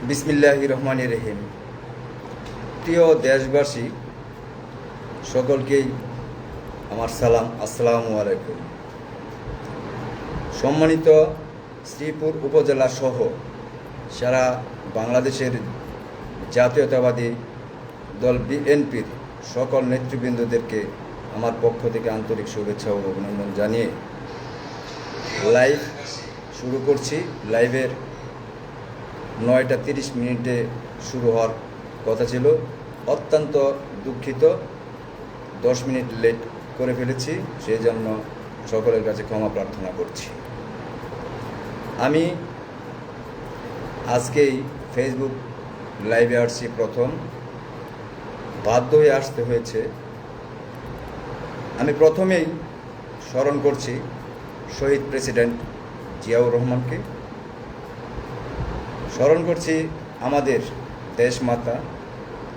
বিসমিল্লাহির রহমানির রহিম। প্রিয় দেশবাসী, সকলকেই আমার সালাম, আসসালামু আলাইকুম। সম্মানিত শ্রীপুর উপজেলা সহ সারা বাংলাদেশের জাতীয়তাবাদী দল বিএনপির সকল নেতৃবৃন্দদেরকে আমার পক্ষ থেকে আন্তরিক শুভেচ্ছা ও অভিনন্দন জানিয়ে লাইভ শুরু করছি। লাইভের 9টা 30 মিনিটে শুরু হওয়ার কথা ছিল, অত্যন্ত দুঃখিত 10 মিনিট লেট করে ফেলেছি, সেই জন্য সকলের কাছে ক্ষমা প্রার্থনা করছি। আমি আজকেই ফেসবুক লাইভে আসছি, প্রথম বাধ্য হয়ে আসতে হয়েছে। আমি প্রথমেই স্মরণ করছি শহীদ প্রেসিডেন্ট জিয়াউর রহমানকে, স্মরণ করছি আমাদের দেশমাতা,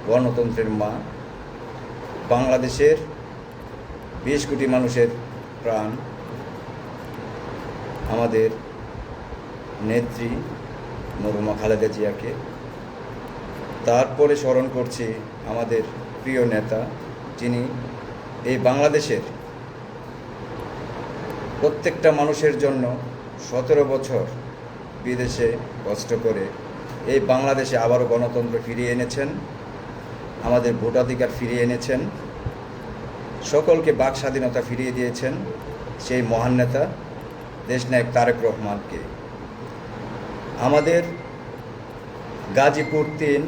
গণতন্ত্রের মা, বাংলাদেশের 20 কোটি মানুষের প্রাণ, আমাদের নেত্রী মরহুমা খালেদা জিয়াকে। তারপরে স্মরণ করছি আমাদের প্রিয় নেতা, যিনি এই বাংলাদেশের প্রত্যেকটা মানুষের জন্য 17 বছর বিদেশে কষ্ট করে এই বাংলাদেশে আবারও গণতন্ত্র ফিরিয়ে এনেছেন, আমাদের ভোটাধিকার ফিরিয়ে এনেছেন, সকলকে বাক স্বাধীনতা ফিরিয়ে দিয়েছেন সেই মহান নেতা দেশনায়ক তারেক রহমানকে। আমাদের গাজীপুর 3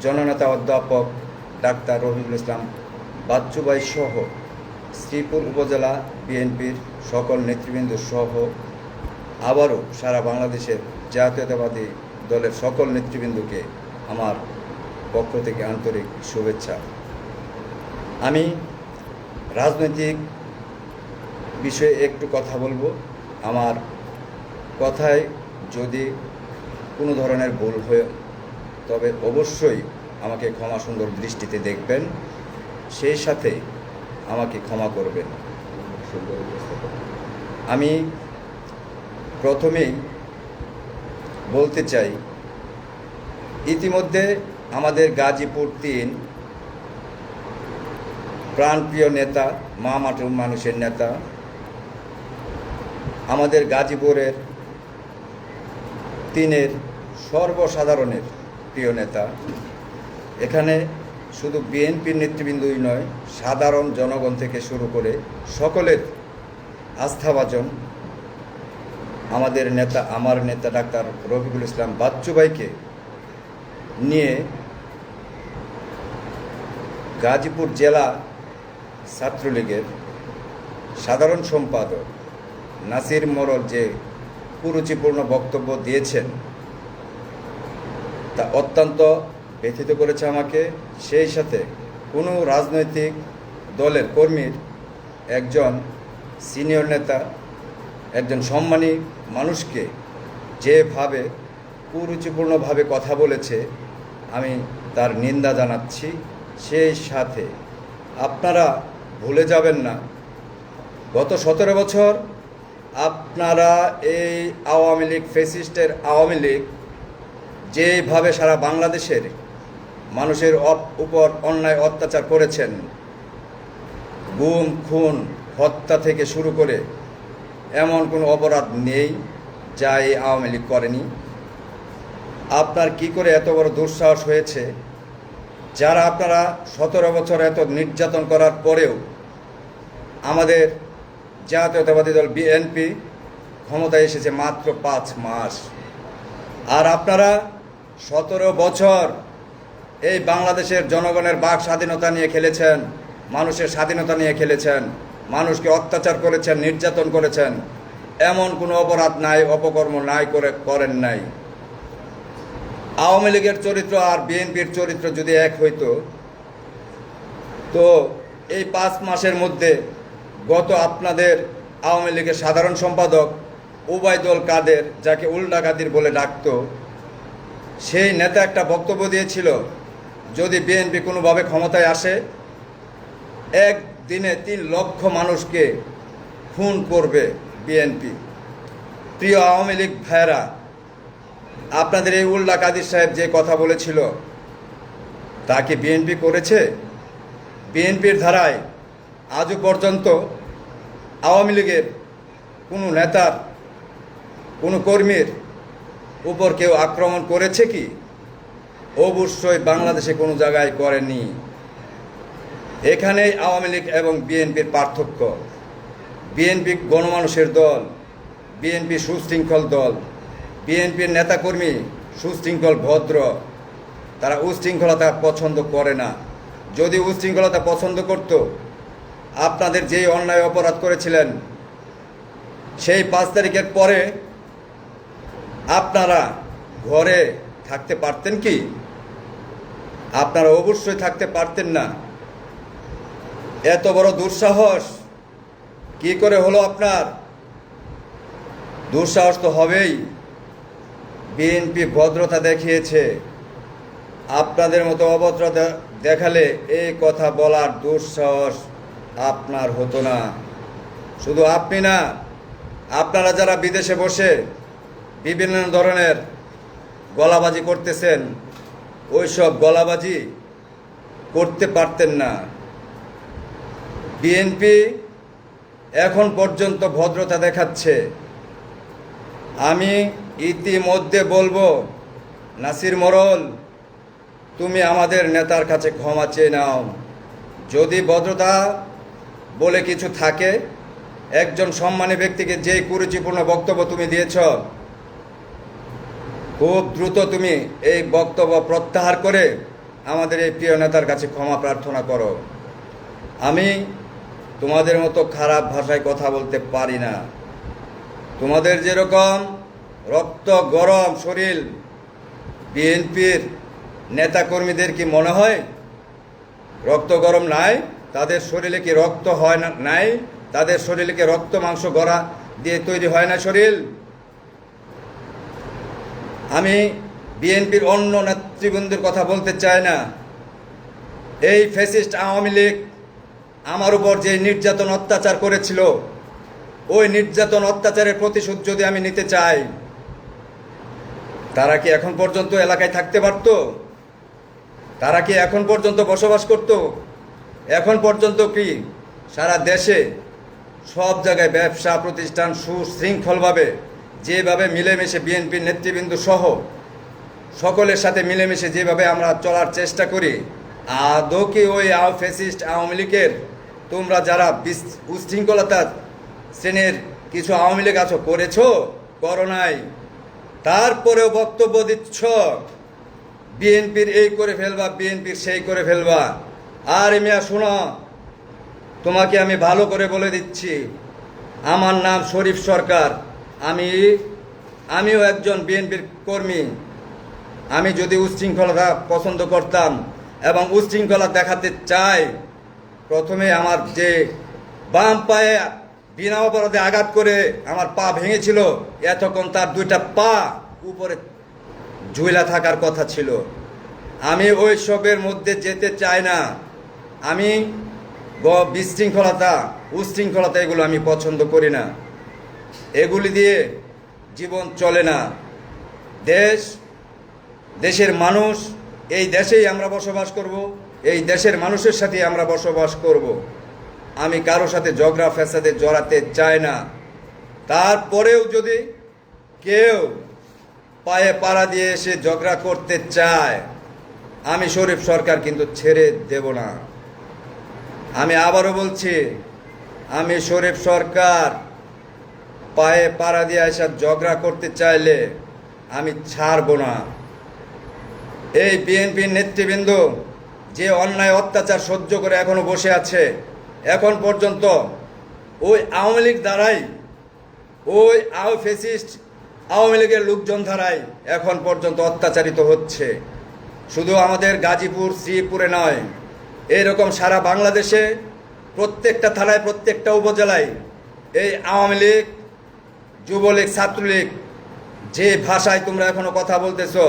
জননেতা অধ্যাপক ডাক্তার রফিকুল ইসলাম বাচ্চু ভাই সহ শ্রীপুর উপজেলা বিএনপির সকল নেতৃবৃন্দ সহ আবারও সারা বাংলাদেশের জাতীয়তাবাদী দলের সকল নেতৃবৃন্দকে আমার পক্ষ থেকে আন্তরিক শুভেচ্ছা। আমি রাজনৈতিক বিষয়ে একটু কথা বলবো। আমার কথায় যদি কোনো ধরনের ভুল হয় তবে অবশ্যই আমাকে ক্ষমা সুন্দর দৃষ্টিতে দেখবেন, সেই সাথে আমাকে ক্ষমা করবেন। আমি প্রথমেই বলতে চাই, ইতিমধ্যে আমাদের গাজীপুর 3 প্রাণপ্রিয় নেতা, মা মাটির মানুষের নেতা, আমাদের গাজীপুরের 3-এর সর্বসাধারণের প্রিয় নেতা, এখানে শুধু বিএনপির নেতৃবৃন্দই নয়, সাধারণ জনগণ থেকে শুরু করে সকলের আস্থাভাজন আমাদের নেতা, আমার নেতা ডাক্তার রফিকুল ইসলাম বাচ্চু ভাইকে নিয়ে গাজীপুর জেলা ছাত্রলীগের সাধারণ সম্পাদক নাসির মোড়ল যে কুরুচিপূর্ণ বক্তব্য দিয়েছেন তা অত্যন্ত ব্যথিত করেছে আমাকে। সেই সাথে কোনো রাজনৈতিক দলের কর্মীর, একজন সিনিয়র নেতা, একজন সম্মানী মানুষকে যেভাবে কুরুচিপূর্ণভাবে কথা বলেছে, আমি তার নিন্দা জানাচ্ছি। সেই সাথে আপনারা ভুলে যাবেন না, গত 17 বছর আপনারা এই আওয়ামী লীগ, ফ্যাসিস্টের আওয়ামী লীগ যেভাবে সারা বাংলাদেশের মানুষের উপর অন্যায় অত্যাচার করেছেন, গুম খুন হত্যা থেকে শুরু করে এমন কোনো অপরাধ নেই যা এই আওয়ামী লীগ করেনি। আপনার কি করে এত বড় দুঃসাহস হয়েছে, যারা আপনারা 17 বছর এত নির্যাতন করার পরেও আমাদের জাতীয়তাবাদী দল বিএনপি ক্ষমতায় এসেছে মাত্র 5 মাস, আর আপনারা 17 বছর এই বাংলাদেশের জনগণের বাক স্বাধীনতা নিয়ে খেলেছেন, মানুষের স্বাধীনতা নিয়ে খেলেছেন, মানুষকে অত্যাচার করেছেন, নির্যাতন করেছেন। এমন কোনো অপরাধ নাই, অপকর্ম নাই করেন নাই। আওয়ামী লীগের চরিত্র আর বিএনপির চরিত্র যদি এক হইতো, তো এই 5 মাসের মধ্যে গত আপনাদের আওয়ামী লীগের সাধারণ সম্পাদক ওবায়দুল কাদের, যাকে উল্টা কাদির বলে ডাকতো, সেই নেতা একটা বক্তব্য দিয়েছিল, যদি বিএনপি কোনোভাবে ক্ষমতায় আসে একদিনে 3 লক্ষ মানুষকে খুন করবে বিএনপি। প্রিয় আওয়ামী লীগ ভাইয়েরা, আপনাদের এই উল্লাহ কাদির সাহেব যে কথা বলেছিল তা কি বিএনপি করেছে? বিএনপির ধারায় আজও পর্যন্ত আওয়ামী লীগের কোনো নেতার, কোনো কর্মীর উপর কেউ আক্রমণ করেছে কি? অবশ্যই বাংলাদেশে কোনো জায়গায় করেনি। এখানেই আওয়ামী লীগ এবং বিএনপির পার্থক্য। বিএনপি গণমানুষের দল, বিএনপি সুশৃঙ্খল দল, বিএনপির নেতাকর্মী সুশৃঙ্খল ভদ্র, তারা উশৃঙ্খলতা পছন্দ করে না। যদি উশৃঙ্খলতা পছন্দ করত, আপনাদের যেই অন্যায় অপরাধ করেছিলেন সেই 5 তারিখের পরে আপনারা ঘরে থাকতে পারতেন কি? আপনারা অবশ্যই থাকতে পারতেন না। এত বড় দুঃসাহস কি করে হলো আপনার? দুঃসাহস তো হবেই। বিএনপি ভদ্রতা দেখিয়েছে, আপনাদের মতো অভদ্রতা দেখালে এই কথা বলার দুঃসাহস আপনার হতো না। শুধু আপনি না, আপনারা যারা বিদেশে বসে বিভিন্ন ধরনের গলাবাজি করতেছেন, ওই সব গলাবাজি করতে পারতেন না। বিএনপি এখন পর্যন্ত ভদ্রতা দেখাচ্ছে। আমি ইতিমধ্যে বলবো, নাসির মোড়ল, তুমি আমাদের নেতার কাছে ক্ষমা চেয়ে নাও। যদি ভদ্রতা বলে কিছু থাকে, একজন সম্মানী ব্যক্তিকে যে কুরুচিপূর্ণ বক্তব্য তুমি দিয়েছ, খুব দ্রুত তুমি এই বক্তব্য প্রত্যাহার করে আমাদের এই প্রিয় নেতার কাছে ক্ষমা প্রার্থনা করো। আমি তোমাদের মতো খারাপ ভাষায় কথা বলতে পারি না। তোমাদের যেরকম রক্ত গরম শরীর, বিএনপির নেতাকর্মীদের কি মনে হয় রক্ত গরম নাই? তাদের শরীরে কি রক্ত হয় না? নাই? তাদের শরীরে কি রক্ত মাংস গড়া দিয়ে তৈরি হয় না শরীর? আমি বিএনপির অন্য নেতৃবৃন্দের কথা বলতে চাই না। এই ফ্যাসিস্ট আওয়ামী লীগ আমার উপর যে নির্যাতন অত্যাচার করেছিল, ওই নির্যাতন অত্যাচারের প্রতিশোধ যদি আমি নিতে চাই, তারা কি এখন পর্যন্ত এলাকায় থাকতে পারত? তারা কি এখন পর্যন্ত বসবাস করত? এখন পর্যন্ত কি সারা দেশে সব জায়গায় ব্যবসা প্রতিষ্ঠান সুশৃঙ্খলভাবে যেভাবে মিলেমিশে বিএনপির নেতৃবৃন্দ সহ সকলের সাথে মিলেমিশে যেভাবে আমরা চলার চেষ্টা করি, আদৌ কি ওই ফ্যাসিস্ট আওয়ামী লীগের তোমরা যারা উশৃঙ্খলতা শ্রেণীর কিছু আওয়ামী লীগ আছো করেছো? করো নাই। তারপরেও বক্তব্য দিচ্ছ বিএনপির এই করে ফেলবা, বিএনপির সেই করে ফেলবা। আর মিয়া শোনো, তোমাকে আমি ভালো করে বলে দিচ্ছি, আমার নাম শরীফ সরকার। আমিও একজন বিএনপির কর্মী। আমি যদি উশৃঙ্খলতা পছন্দ করতাম এবং উশৃঙ্খলা দেখাতে চাই, প্রথমে আমার যে বাম পায়ে বিনা অপরাধে আঘাত করে আমার পা ভেঙেছিল, এতক্ষণ তার 2টা পা উপরে ঝুলা থাকার কথা ছিল। আমি ওই সবের মধ্যে যেতে চাই না। আমি বিশৃঙ্খলতা, উশৃঙ্খলতা এগুলো আমি পছন্দ করি না। এগুলি দিয়ে জীবন চলে না। দেশের মানুষ, এই দেশেই আমরা বসবাস করব, এই দেশের মানুষের সাথে আমরা বসবাস করব। আমি কারো সাথে ঝগড়া ফ্যাসাদে জড়াতে চাই না। তারপরেও যদি কেউ পায়ে পাড়া দিয়ে এসে ঝগড়া করতে চায়, আমি শরীফ সরকার কিন্তু ছেড়ে দেব না। আমি আবারও বলছি, আমি শরীফ সরকার পায়ে পাড়া দিয়ে এসে ঝগড়া করতে চাইলে আমি ছাড়ব না। এই বিএনপির নেতৃবৃন্দ যে অন্যায় অত্যাচার সহ্য করে এখনো বসে আছে, এখন পর্যন্ত ওই আওয়ামী লীগ দ্বারাই, ওই ফ্যাসিস্ট আওয়ামী লীগের লোকজন দ্বারাই এখন পর্যন্ত অত্যাচারিত হচ্ছে। শুধু আমাদের গাজীপুর, শ্রীপুরে নয়, এইরকম সারা বাংলাদেশে প্রত্যেকটা থানায়, প্রত্যেকটা উপজেলায় এই আওয়ামী লীগ, যুবলীগ, ছাত্রলীগ যে ভাষায় তোমরা এখনো কথা বলতেছো,